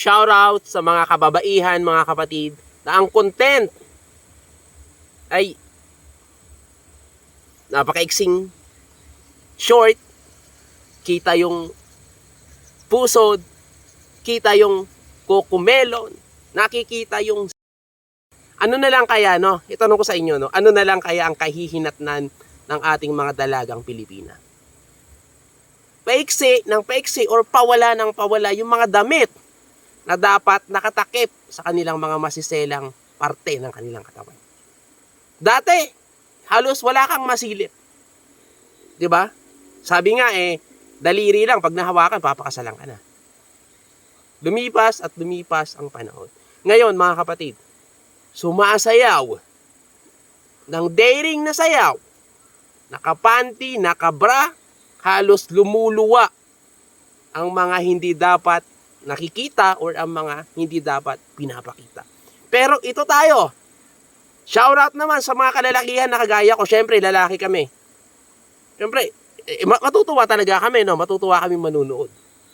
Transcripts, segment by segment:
shoutout sa mga kababaihan, mga kapatid, na ang content ay napakaiksing, short, kita yung pusod, kita yung kukumelon, nakikita yung ano na lang kaya, no? Itanong ko sa inyo, no? Ano na lang kaya ang kahihinatnan ng ating mga dalagang Pilipina? Paiksi ng paiksi or pawala ng pawala yung mga damit na dapat nakatakip sa kanilang mga masiselang parte ng kanilang katawan. Dati, halos wala kang masilip. 'Di ba? Sabi nga daliri lang pag nahawakan papakasalan ka na. Lumipas at lumipas ang panahon. Ngayon, mga kapatid, sumasayaw ng daring na sayaw, nakapanty, nakabra, halos lumuluwa ang mga hindi dapat nakikita or ang mga hindi dapat pinapakita. Pero ito tayo, shoutout naman sa mga kalalakihan na kagaya ko. Siyempre, lalaki kami. Siyempre, matutuwa talaga kami, no? Matutuwa kami manunood.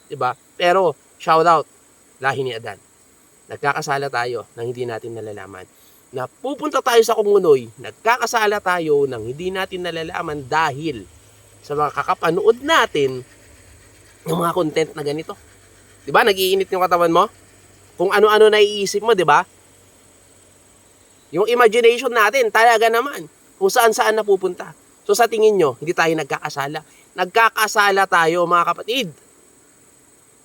Diba? Pero, shoutout, lahi ni Adan. Nagkakasala tayo nang hindi natin nalalaman. Napupunta tayo sa Kumunoy, nagkakasala tayo nang hindi natin nalalaman dahil sa mga kakapanood natin ng mga content na ganito. Diba? Nag-iinit yung katawan mo? Kung ano-ano naiisip mo, diba? Yung imagination natin, talaga naman, kung saan-saan napupunta. So sa tingin nyo, hindi tayo nagkakasala. Nagkakasala tayo, mga kapatid.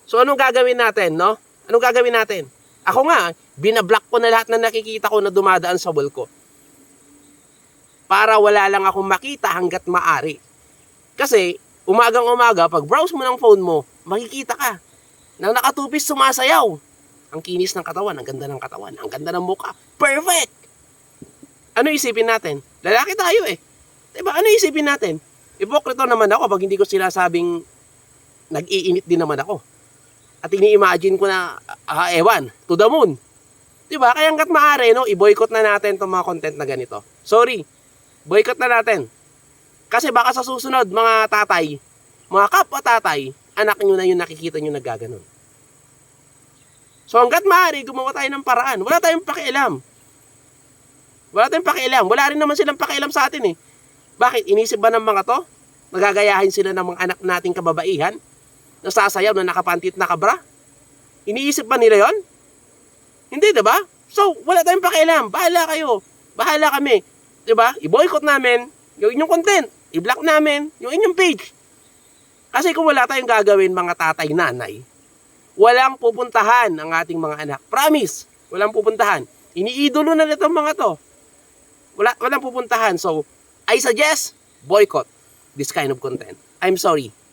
So anong gagawin natin, no? Anong gagawin natin? Ako nga, binablock ko na lahat na nakikita ko na dumadaan sa wall ko. Para wala lang akong makita hanggat maari. Kasi, umagang-umaga, pag browse mo ng phone mo, makikita ka na nakatupis sumasayaw. Ang kinis ng katawan, ang ganda ng katawan, ang ganda ng mukha. Perfect! Ano isipin natin? Lalaki tayo Diba? Ano isipin natin? Ipokrito naman ako pag hindi ko sinasabing nag-iinit din naman ako. At ini-imagine ko na, ewan, to the moon. Diba? Kaya hanggat maaari, no, i-boycott na natin itong mga content na ganito. Sorry, boycott na natin. Kasi baka sa susunod, mga tatay, mga kapwa tatay, anak nyo na yung nakikita nyo naggaganon. So hanggat maaari, gumawa tayo ng paraan. Wala tayong pakialam. Wala tayong pakialam. Wala rin naman silang pakialam sa atin Bakit? Inisip ba ng mga to? Nagagayahin sila ng mga anak nating kababaihan? Nasasayaw na nakapantit nakabra? Iniisip ba nila yon? Hindi, diba? So, wala tayong pakialam. Bahala kayo. Bahala kami. Diba? I-boycott namin yung inyong content. I-block namin yung inyong page. Kasi kung wala tayong gagawin mga tatay, nanay, walang pupuntahan ang ating mga anak. Promise, walang pupuntahan. Iniidolo na nitong mga to. Walang pupuntahan. So, I suggest, boycott this kind of content. I'm sorry.